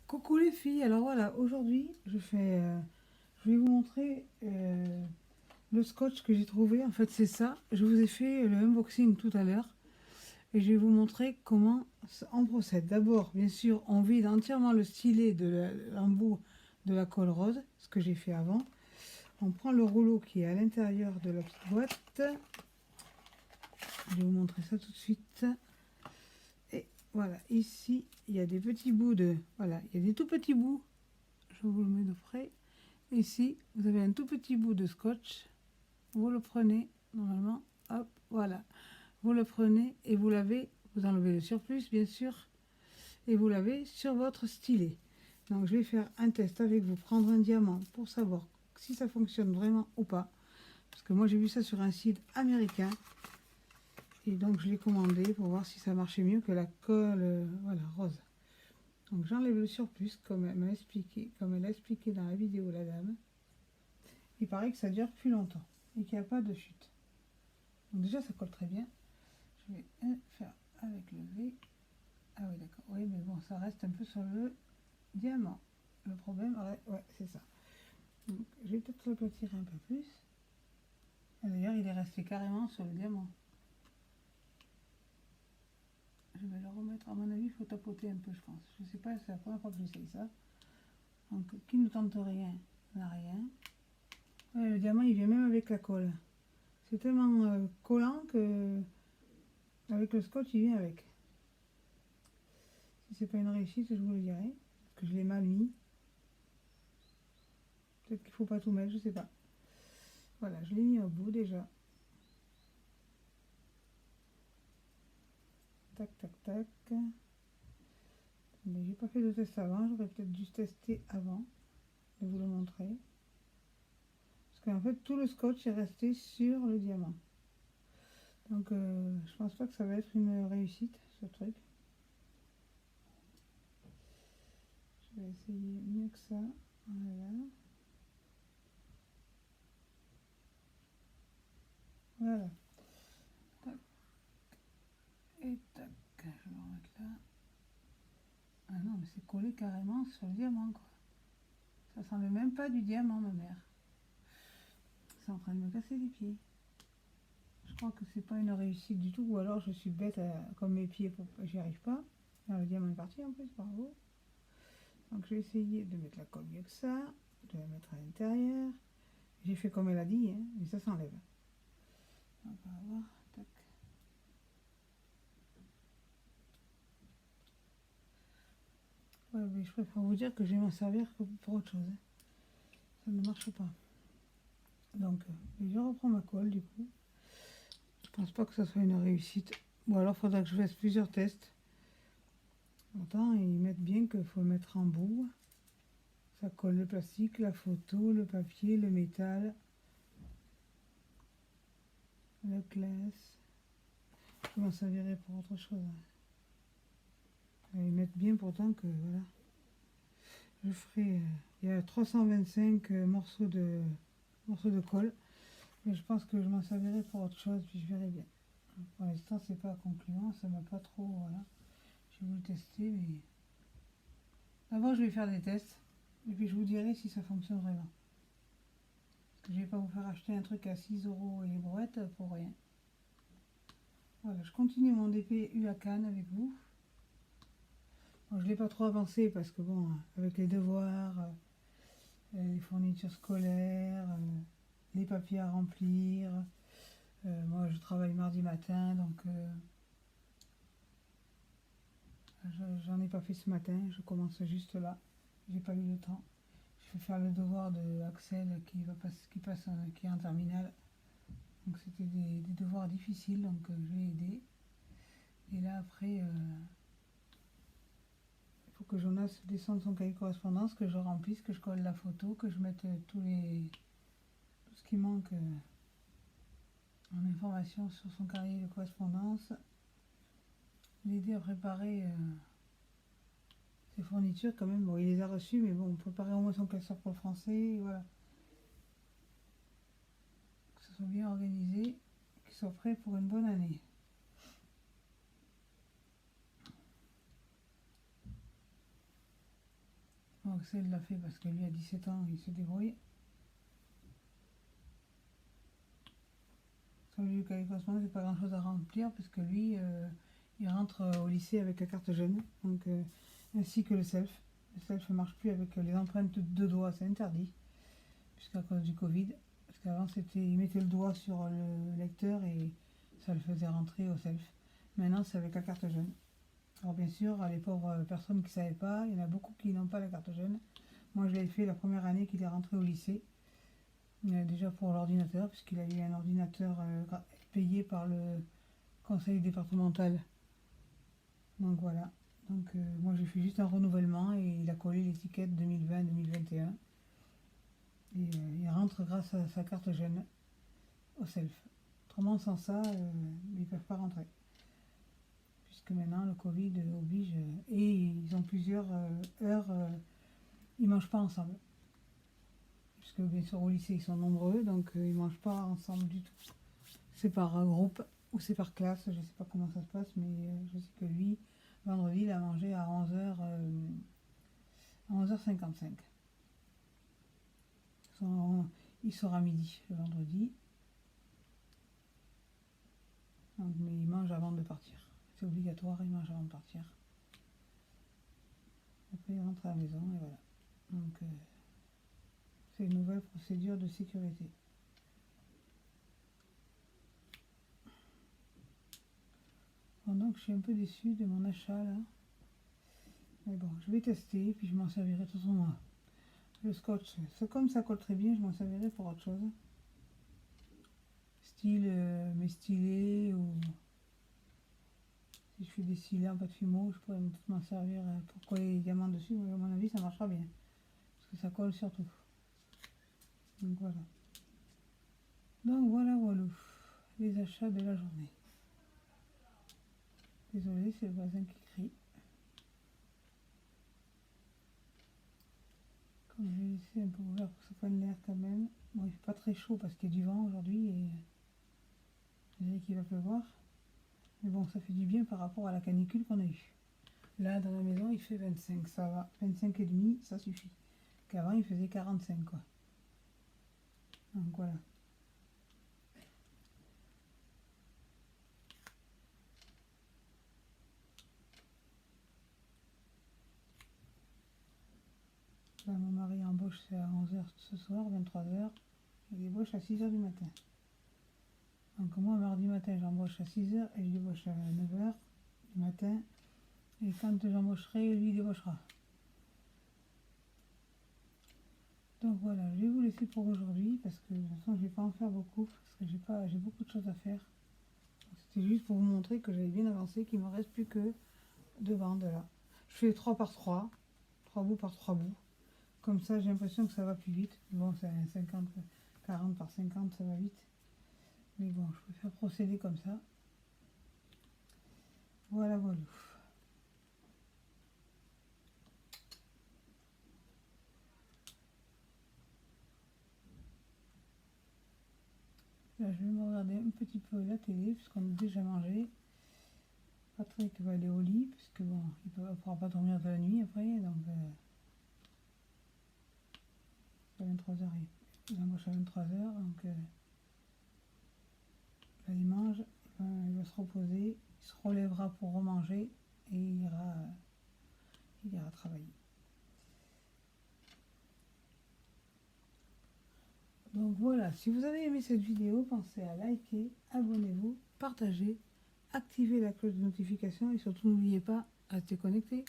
Coucou les filles, alors voilà, aujourd'hui je vais vous montrer le scotch que j'ai trouvé. En fait c'est ça, je vous ai fait le unboxing tout à l'heure et je vais vous montrer comment on procède. D'abord, bien sûr, on vide entièrement le stylet de l'embout de la colle rose, ce que j'ai fait avant. On prend le rouleau qui est à l'intérieur de la petite boîte. Je vais vous montrer ça tout de suite. Et voilà, ici il y a des petits bouts de... Voilà, il y a des tout petits bouts. Je vous le mets de près. Ici, vous avez un tout petit bout de scotch. Vous le prenez, normalement, hop, voilà. Vous le prenez et vous l'avez, vous enlevez le surplus, bien sûr, et vous l'avez sur votre stylet. Donc, je vais faire un test avec vous, prendre un diamant pour savoir si ça fonctionne vraiment ou pas. Parce que moi, j'ai vu ça sur un site américain. Et donc, je l'ai commandé pour voir si ça marchait mieux que la colle, voilà, rose. Donc, j'enlève le surplus, comme elle m'a expliqué, comme elle a expliqué dans la vidéo, la dame. Il paraît que ça dure plus longtemps et qu'il n'y a pas de chute. Donc déjà ça colle très bien. Je vais faire avec le V. Ah oui d'accord, oui mais bon ça reste un peu sur le diamant. Le problème, ouais c'est ça. Donc je vais peut-être l'aplatir un peu plus. D'ailleurs il est resté carrément sur le diamant. Je vais le remettre, à mon avis il faut tapoter un peu je pense. Je sais pas, c'est la première fois que j'essaye ça. Donc qui ne tente rien n'a rien. Ouais, le diamant il vient même avec la colle. C'est tellement collant que avec le scotch il vient avec. Si c'est pas une réussite, je vous le dirai. Parce que je l'ai mal mis. Peut-être qu'il faut pas tout mettre, je sais pas. Voilà, je l'ai mis au bout déjà. Tac, tac, tac. Mais j'ai pas fait de test avant, j'aurais peut-être dû tester avant de vous le montrer. Parce qu'en fait, tout le scotch est resté sur le diamant. Donc, je pense pas que ça va être une réussite, ce truc. Je vais essayer mieux que ça. Voilà. Voilà. Tac. Et tac. Je vais le remettre là. Ah non, mais c'est collé carrément sur le diamant, quoi. Ça semble même pas du diamant, ma mère. C'est en train de me casser les pieds. Je crois que c'est pas une réussite du tout, ou alors je suis bête comme mes pieds, j'y arrive pas. Alors, le diamant est parti en plus, bravo. Donc je vais essayer de mettre la colle mieux que ça, de la mettre à l'intérieur. J'ai fait comme elle a dit, hein, mais ça s'enlève. On va voir, tac. Ouais, mais je préfère vous dire que je vais m'en servir que pour autre chose. Hein. Ça ne marche pas. Donc je reprends ma colle du coup. Je pense pas que ça soit une réussite. Ou alors il faudra que je fasse plusieurs tests. Autant ils mettent bien qu'il faut le mettre en bout. Ça colle le plastique, la photo, le papier, le métal, la glace. Je m'en servirai pour autre chose. Ils mettent bien pourtant que voilà. Je ferai. Il y a 325 morceaux de colle. Mais je pense que je m'en servirai pour autre chose, puis je verrai bien. Pour l'instant, c'est pas concluant, ça m'a pas trop. Voilà. Je vais vous le tester, mais. D'abord, je vais faire des tests. Et puis je vous dirai si ça fonctionne vraiment. Parce que je vais pas vous faire acheter un truc à 6 € et les brouettes pour rien. Voilà, je continue mon DPU à Cannes avec vous. Bon, je l'ai pas trop avancé parce que bon, avec les devoirs, les fournitures scolaires, les papiers à remplir. Moi, je travaille mardi matin, donc j'en ai pas fait ce matin. Je commence juste là. J'ai pas eu le temps. Je vais faire le devoir de Axel qui est en terminale. Donc c'était des devoirs difficiles, donc je l'ai aidé. Et là après, il faut que Jonas descende son cahier de correspondance, que je remplisse, que je colle la photo, que je mette tout ce qui manque en information sur son cahier de correspondance. L'aider à préparer ses fournitures quand même. Bon, il les a reçues, mais bon, préparer au moins son classeur pour le français, voilà. Que ce soit bien organisé, qu'il soit prêt pour une bonne année. Axel l'a fait parce que lui, à 17 ans, il se débrouille. Celui qui a c'est pas grand chose à remplir parce que lui, il rentre au lycée avec la carte jeune, donc, ainsi que le self. Le self ne marche plus avec les empreintes de doigts, c'est interdit, puisqu'à cause du Covid. Parce qu'avant, c'était, il mettait le doigt sur le lecteur et ça le faisait rentrer au self. Maintenant, c'est avec la carte jeune. Alors bien sûr, les pauvres personnes qui ne savaient pas, il y en a beaucoup qui n'ont pas la carte jeune. Moi, je l'ai fait la première année qu'il est rentré au lycée. Déjà pour l'ordinateur, puisqu'il a eu un ordinateur payé par le conseil départemental. Donc voilà. Donc moi j'ai fait juste un renouvellement et il a collé l'étiquette 2020-2021. Et il rentre grâce à sa carte jeune au self. Autrement sans ça, ils ne peuvent pas rentrer. Puisque maintenant le Covid oblige et ils ont plusieurs heures, ils ne mangent pas ensemble. Puisque bien sûr au lycée ils sont nombreux, donc ils ne mangent pas ensemble du tout. C'est par groupe ou c'est par classe, je ne sais pas comment ça se passe, mais je sais que lui, vendredi, il a mangé à 11h, 11h55. Il sort à midi le vendredi, donc, mais il mange avant de partir. C'est obligatoire, il mange avant de partir. Après il rentre à la maison et voilà. Donc c'est une nouvelle procédure de sécurité. Donc je suis un peu déçue de mon achat là. Mais bon, je vais tester, puis je m'en servirai de toute façon. Le scotch, c'est comme ça colle très bien, je m'en servirai pour autre chose. Style, mais stylé, ou si je fais des stylés en pâte fimo, je pourrais m'en servir pour coller les diamants dessus, mais à mon avis ça marchera bien. Parce que ça colle surtout. Donc voilà. Donc voilà, voilà, les achats de la journée. Désolé, c'est le voisin qui crie. Comme je vais laisser un peu ouvert pour que ça prenne l'air quand même. Bon, il fait pas très chaud parce qu'il y a du vent aujourd'hui et je dirais qu'il va pleuvoir. Mais bon, ça fait du bien par rapport à la canicule qu'on a eue. Là, dans la maison, il fait 25, ça va. 25 et demi, ça suffit. Qu'avant, il faisait 45, quoi. Donc voilà. Là, mon mari embauche, c'est à 11h ce soir, 23h. Il débauche à 6h du matin. Donc moi, mardi matin, j'embauche à 6h et je débauche à 9h du matin. Et quand j'embaucherai, lui débauchera. Donc voilà, je vais vous laisser pour aujourd'hui parce que de toute façon, je ne vais pas en faire beaucoup parce que j'ai beaucoup de choses à faire. C'était juste pour vous montrer que j'avais bien avancé, qu'il ne me reste plus que 2 bandes là. Je fais 3 par 3, 3 bouts par 3 bouts. Comme ça, j'ai l'impression que ça va plus vite. Bon, c'est un 50, 40 par 50, ça va vite. Mais bon, je préfère procéder comme ça. Voilà, voilà. Là, je vais me regarder un petit peu la télé, puisqu'on a déjà mangé. Patrick va aller au lit, puisque bon, il ne pourra pas dormir de la nuit après, donc à 23h, il embauche à 23h, donc là, il mange, il va se reposer, il se relèvera pour remanger, et il ira travailler. Donc voilà, si vous avez aimé cette vidéo, pensez à liker, abonnez-vous, partagez, activez la cloche de notification et surtout n'oubliez pas, restez connectés.